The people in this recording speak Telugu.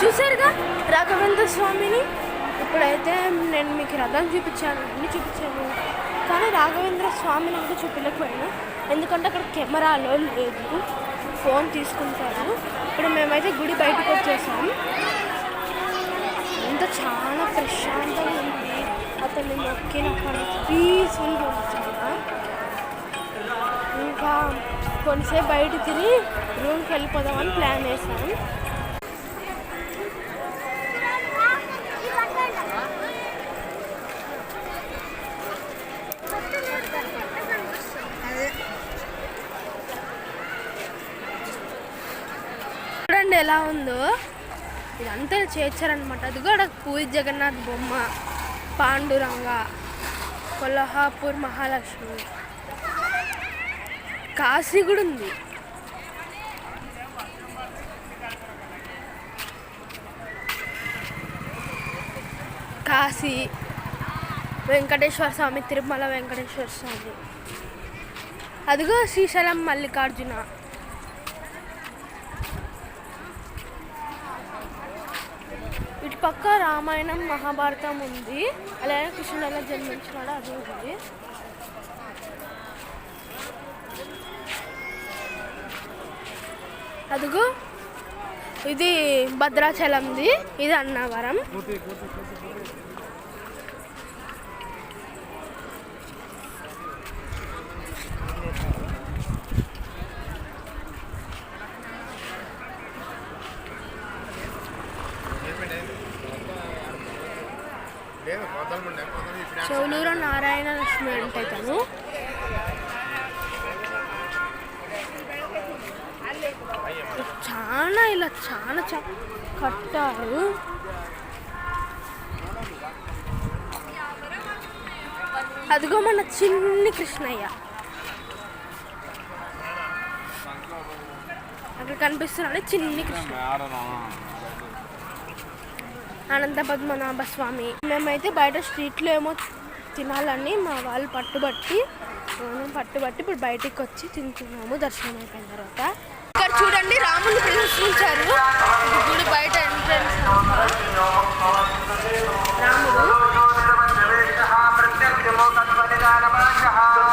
చూసారుగా రాఘవేంద్ర స్వామిని. ఇప్పుడైతే నేను మీకు రథం చూపించాను, అన్నీ చూపించాను, కానీ రాఘవేంద్ర స్వామిని అయితే చూపించలేకపోయాను, ఎందుకంటే అక్కడ కెమెరాలో లేదు, ఫోన్ తీసుకుంటారు. ఇప్పుడు మేమైతే గుడి బయటకు వచ్చేసాం. అంతా చాలా ప్రశాంతంగా ఉంది. అతన్ని మొక్కినక్కడ పీస్ఫుల్గా ఉంది చాలా. ఇంకా కొంతసేపు బయట తిని రూమ్కి వెళ్ళిపోదామని ప్లాన్ చేశాం. చూడండి ఎలా ఉందో, ఇదంతా చేర్చారనమాట. అది కూడా పూరి జగన్నాథ్ బొమ్మ, పాండురంగ, కొల్హాపూర్ మహాలక్ష్మి, కాశీ కూడా ఉంది. కాశీ, వెంకటేశ్వర స్వామి, తిరుమల వెంకటేశ్వర స్వామి, అదిగో శ్రీశైలం మల్లికార్జున. ఇటు పక్క రామాయణం మహాభారతం ఉంది, అలాగే కృష్ణుడు ఎలా జన్మించినాడో అది ఉంది. అదిగో ఇది భద్రాచలంది, ఇది అన్నవరం. చెవులూరు నారాయణ లక్ష్మి అంటే తను. చాలా ఇలా చాలా కట్టారు. అదిగో మన చిన్ని కృష్ణయ్య అక్కడ కనిపిస్తున్నాడు, చిన్ని కృష్ణ. అనంత పద్మనాభ స్వామి. మేమైతే బయట స్ట్రీట్లో ఏమో తినాలని మా వాళ్ళు పట్టుబట్టి ఇప్పుడు బయటికి వచ్చి తింటున్నాము దర్శనం అయిపోయిన తర్వాత. ఇక్కడ చూడండి రాముని